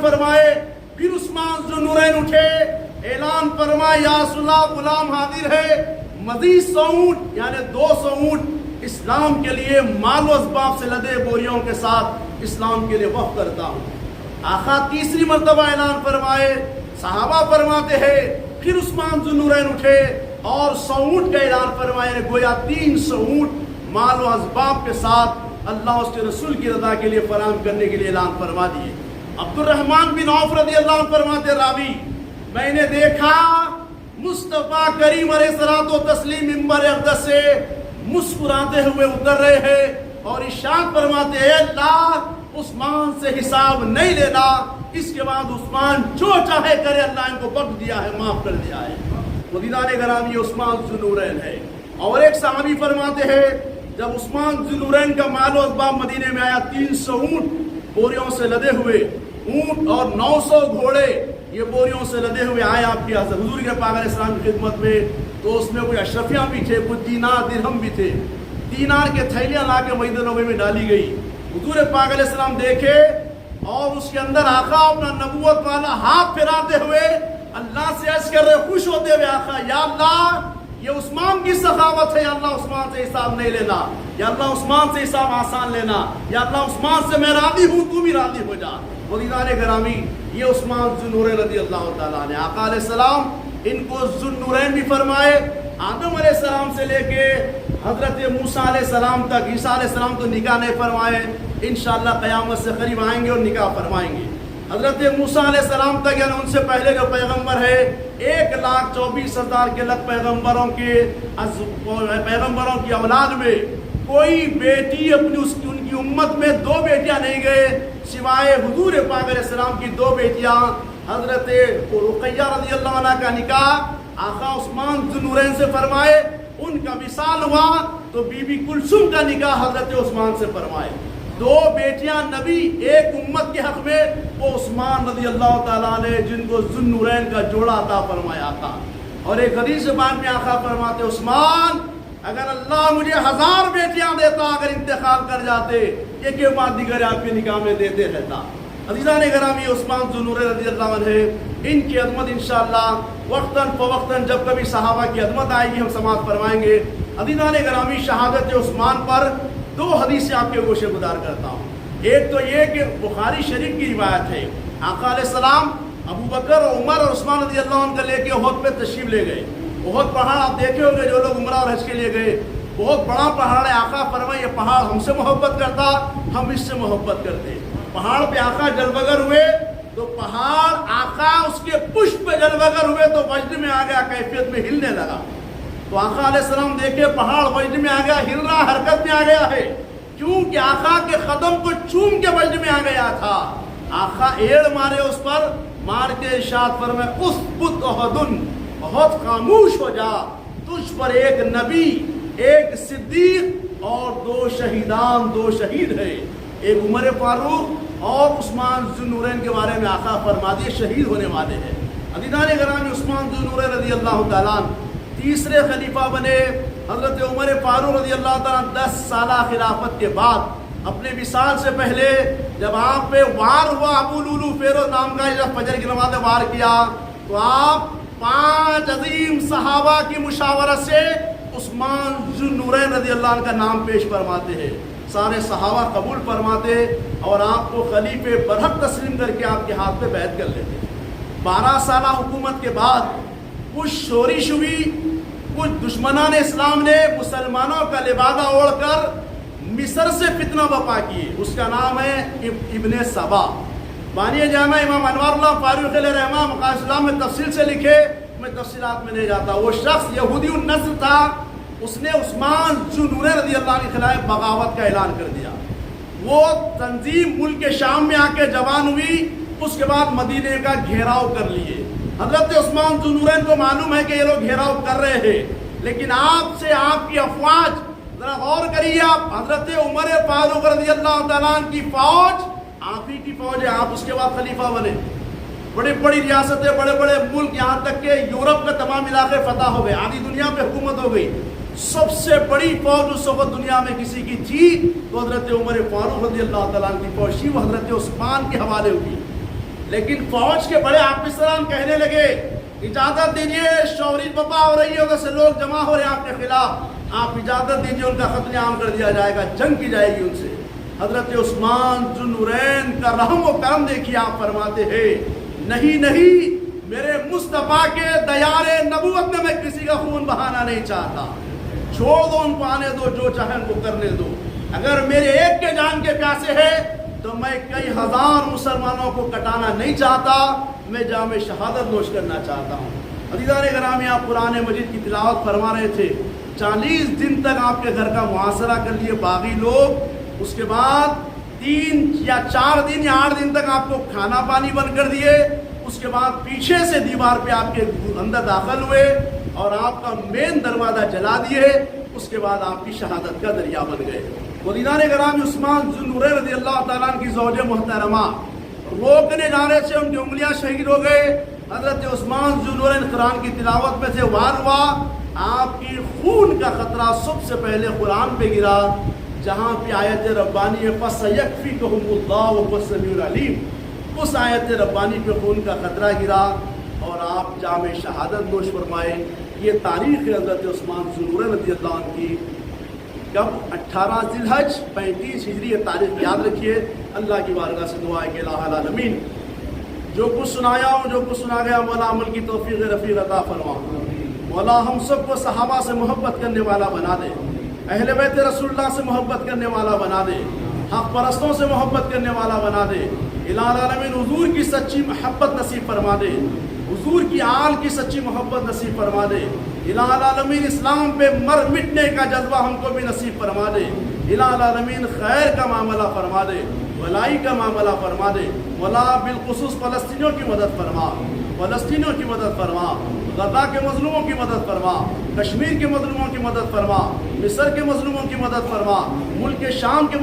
فرمائے. پھر عثمان ذوالنورین اٹھے, اعلان فرمائے یا رسول اللہ غلام حاضر ہے, مزید 100 اونٹ یعنی 200 اونٹ اسلام کے لیے مال و اسباب سے لدے بوریوں کے ساتھ اسلام کے لیے وقف کرتا ہوں. آقا تیسری مرتبہ اعلان فرمائے, صحابہ فرماتے ہیں پھر عثمان ذوالنورین اٹھے اور 100 اونٹ کا اعلان فرمائے, گویا 300 اونٹ مال و اسباب کے ساتھ اللہ اس کے رسول کی رضا کے لیے فراہم کرنے کے لیے اعلان فرما دیے. عبد الرحمن بن عوف رضی اللہ عنہ فرماتے راوی, میں نے دیکھا مصطفیٰ کریم علیہ الصلوۃ والتسلیم منبر اقدس سے مسکراتے ہوئے اتر رہے ہیں اور ارشاد فرماتے ہیں اللہ عثمان سے حساب نہیں لینا, اس کے بعد عثمان جو چاہے کرے, اللہ ان کو بخش دیا ہے, معاف کر دیا ہے. مدینہ گرامی عثمان ذوالنورین ہے. اور ایک صحابی فرماتے ہیں جب عثمان ذوالنورین کا مال و اسباب مدینے میں آیا, 300 اونٹ بوریوں سے لدے ہوئے اونٹ اور 900 گھوڑے یہ بوریوں سے لدے ہوئے آئے آپ کے حضور کے پاک علیہ السلام کی خدمت میں, تو اس میں کوئی اشرفیاں بھی تھے, کچھ دینار درہم بھی تھے. دینار کے تھیلیاں لا کے مسجد نبوی میں ڈالی گئی. حضور پاک علیہ السلام دیکھے اور اس کے اندر آقا اپنا نبوت والا ہاتھ پھیراتے ہوئے اللہ سے عرض کر رہے, خوش ہوتے ہوئے, آقا یا اللہ یہ عثمان کی سخاوت ہے, یا اللہ عثمان سے حساب نہیں لینا, یا اللہ عثمان سے حساب آسان لینا, یا اللہ عثمان سے میں راضی ہوں, تو بھی راضی ہو جا. مدینہ گرامی یہ عثمان ذوالنورین رضی اللہ تعالیٰ نے, آقا علیہ السلام ان کو ذوالنورین بھی فرمائے. آدم علیہ السلام سے لے کے حضرت موسیٰ علیہ السلام تک, عیسیٰ علیہ السلام تو نکاح نہیں فرمائے, انشاءاللہ قیامت سے قریب آئیں گے اور نکاح فرمائیں گے. حضرت موسیٰ علیہ السلام تک یعنی ان سے پہلے جو پیغمبر ہے 1,24,000 کے لگ پیغمبروں کی اولاد میں کوئی بیٹی اپنی ان کی امت میں 2 بیٹیاں نہیں گئے سوائے حضور پاک علیہ السلام کی 2 بیٹیاں. حضرت رقیہ رضی اللہ عنہ کا نکاح آقا عثمان ذوالنورین سے فرمائے, ان کا وصال ہوا تو بی بی کلثوم کا نکاح حضرت عثمان سے فرمائے. 2 بیٹیاں نبی ایک امت کے حق میں, وہ عثمان رضی اللہ تعالیٰ نے جن کو ذوالنورین کا جوڑا عطا فرمایا تھا. اور ایک حدیث زبان میں آقا فرماتے, عثمان اگر اللہ مجھے 1000 بیٹیاں دیتا, اگر انتقال کر جاتے ایک کے بعد دیگر آپ کے نکاح میں دیتے رہتا. عزیزان گرامی عثمان ذوالنورین رضی اللہ عنہ, ان کی عظمت انشاءاللہ وقتاً فوقتاً جب کبھی صحابہ کی عظمت آئے گی ہم سماعت فرمائیں گے. عزیزان گرامی شہادت عثمان پر 2 حدیثیں آپ کے گوشے گزار کرتا ہوں. ایک تو یہ کہ بخاری شریف کی روایت ہے, آقا علیہ السلام ابو بکر اور عمر اور عثمان رضی اللہ عنہ کو لے کے احد پہ تشریف لے گئے. احد پہاڑ آپ دیکھے ہوں گے جو لوگ عمرہ اور حج کے لیے گئے, بہت بڑا پہاڑ ہے. آقا فرمائے یہ پہاڑ ہم سے محبت کرتا, ہم اس سے محبت کرتے. پہاڑ پہ آقا جلوگر ہوئے تو پہاڑ آقا اس کے پشت پہ جلوگر ہوئے تو وجد میں آ گیا, کیفیت میں ہلنے لگا. تو آقا علیہ السلام دیکھے پہاڑ وجد میں آ گیا, ہل رہا, حرکت میں آ گیا ہے, کیونکہ آقا کے قدم کو چوم کے وجد میں آ گیا تھا. آقا ایڑ مارے اس پر, مار کے ارشاد فرمائے اسکت احد, بہت خاموش ہو جا, تجھ پر ایک نبی, ایک صدیق اور 2 شہیدان, 2 شہید ہے. ایک عمر فاروق اور عثمان ذوالنورین کے بارے میں آقا فرما دیے شہید ہونے والے ہیں. عزیزان گرامی عثمان ذوالنورین رضی اللہ تعالیٰ تیسرے خلیفہ بنے. حضرت عمر فاروق رضی اللہ تعالیٰ 10 سالہ خلافت کے بعد اپنے وصال سے پہلے جب آپ پہ وار ہوا, ابو لولو فیروز نام کا جب فجر کی نماز وار کیا تو آپ 5 عظیم صحابہ کی مشاورت سے عثمان ذوالنورین رضی اللہ عنہ کا نام پیش فرماتے ہیں. سارے صحابہ قبول فرماتے اور آپ کو خلیفہ برحق تسلیم کر کے آپ کے ہاتھ پہ بیعت کر لیتے. 12 سالہ حکومت کے بعد کچھ شورش ہوئی, کچھ دشمنان اسلام نے مسلمانوں کا لبادہ اوڑھ کر مصر سے فتنہ بپا کیے. اس کا نام ہے ابن سبا. بانی جامع امام انوار اللہ فاروق علیہ رحمہ مقاصد اسلام میں تفصیل سے لکھے, میں تفصیلات میں نہیں جاتا. وہ شخص یہودی النسل تھا, اس نے عثمان ذوالنورین رضی اللہ عنہ کے خلاف بغاوت کا اعلان کر دیا. وہ تنظیم ملک شام میں آ کے جوان ہوئی, اس کے بعد مدینے کا گھیراؤ کر لیے. حضرت عثمان ذوالنورین کو معلوم ہے کہ یہ لوگ گھیراؤ کر رہے ہیں, لیکن آپ سے آپ کی افواج ذرا غور کریے. آپ حضرت عمر فاروق رضی اللہ تعالیٰ عنہ کی فوج آپ ہی کی فوج ہے, آپ اس کے بعد خلیفہ بنے. بڑی بڑی ریاستیں, بڑے بڑے ملک, یہاں تک کہ یورپ کے تمام علاقے فتح ہو گئے, آدھی دنیا پہ حکومت ہو گئی. سب سے بڑی فوج اس وقت دنیا میں کسی کی تھی تو حضرت عمر فاروق رضی اللہ تعالیٰ عنہ کی فوج تھی, وہ حضرت عثمان کے حوالے ہوئی. لیکن فوج کے بڑے آفیسران کہنے لگے اجازت دیجیے، شوری بپا ہو رہی ہے، ادھر سے لوگ جمع ہو رہے ہیں آپ کے خلاف، آپ اجازت دیجیے، ان کا قتل عام کر دیا جائے گا، جنگ کی جائے گی ان سے۔ حضرت عثمان ذو النورین کا رحم و کرم دیکھیے، آپ فرماتے ہیں نہیں نہیں، میرے مصطفیٰ کے دیار نبوت میں کسی کا خون بہانا نہیں چاہتا، چھوڑ دو ان کو، آنے دو، جو چاہیں ان کو کرنے دو، اگر میرے ایک کے جان کے پیاسے ہے تو میں کئی ہزار مسلمانوں کو کٹانا نہیں چاہتا، میں جام شہادت نوش کرنا چاہتا ہوں۔ عزیزان گرامی، آپ قرآن مجید کی تلاوت فرما رہے تھے، 40 دن تک آپ کے گھر کا محاصرہ کر لیے باغی لوگ، اس کے بعد 3 یا 4 دن یا 8 دن تک آپ کو کھانا پانی بند کر دیے، اس کے بعد پیچھے سے دیوار پہ آپ کے اندر داخل ہوئے اور آپ کا مین دروازہ جلا دیے، اس کے بعد آپ کی شہادت کا ذریعہ بن گئے۔ مدینہ گرامی، عثمان ذو النورین رضی اللہ تعالیٰ عنہ کی زوج محترمہ روکنے جانے سے ان کی انگلیاں شہید ہو گئے۔ حضرت عثمان ذو النورین قرآن کی تلاوت میں سے وار ہوا، آپ کی خون کا خطرہ سب سے پہلے قرآن پہ گرا، جہاں پہ آیت ربانی فَسَيَكْفِيكَهُمُ اللَّهُ وَهُوَ السَّمِيعُ الْعَلِيمُ، اس آیت ربانی پہ خون کا خطرہ گرا اور آپ جام شہادت نوش فرمائے۔ یہ تاریخ ہے حضرت عثمان ذو النورین رضی اللہ عنہ کی۔ کب؟ 18 ذی الحج 35 ہجری، یہ تاریخ یاد رکھیے۔ اللہ کی بارگاہ سے دعا ہے کہ الہ العالمین جو کچھ سنایا ہوں، جو کچھ سنا گیا، مولا عمل کی توفیق رفیق عطا فرما۔ مولا ہم سب کو صحابہ سے محبت کرنے والا بنا دے، اہل بیت رسول اللہ سے محبت کرنے والا بنا دے، حق پرستوں سے محبت کرنے والا بنا دے۔ الہ العالمین حضور کی سچی محبت نصیب فرما دے، حضور کی آل کی سچی محبت نصیب فرما دے۔ الہ العالمین اسلام پہ مر مٹنے کا جذبہ ہم کو بھی نصیب فرما دے۔ الہ العالمین خیر کا معاملہ فرما دے، بھلائی کا معاملہ فرما دے۔ مولا بالخصوص فلسطینیوں کی مدد فرما، فلسطینیوں کی مدد فرما، غزہ کے مظلوموں کی مدد فرما، کشمیر کے مظلوموں کی مدد فرما، مصر کے مظلوموں کی مدد فرما، ملک شام کے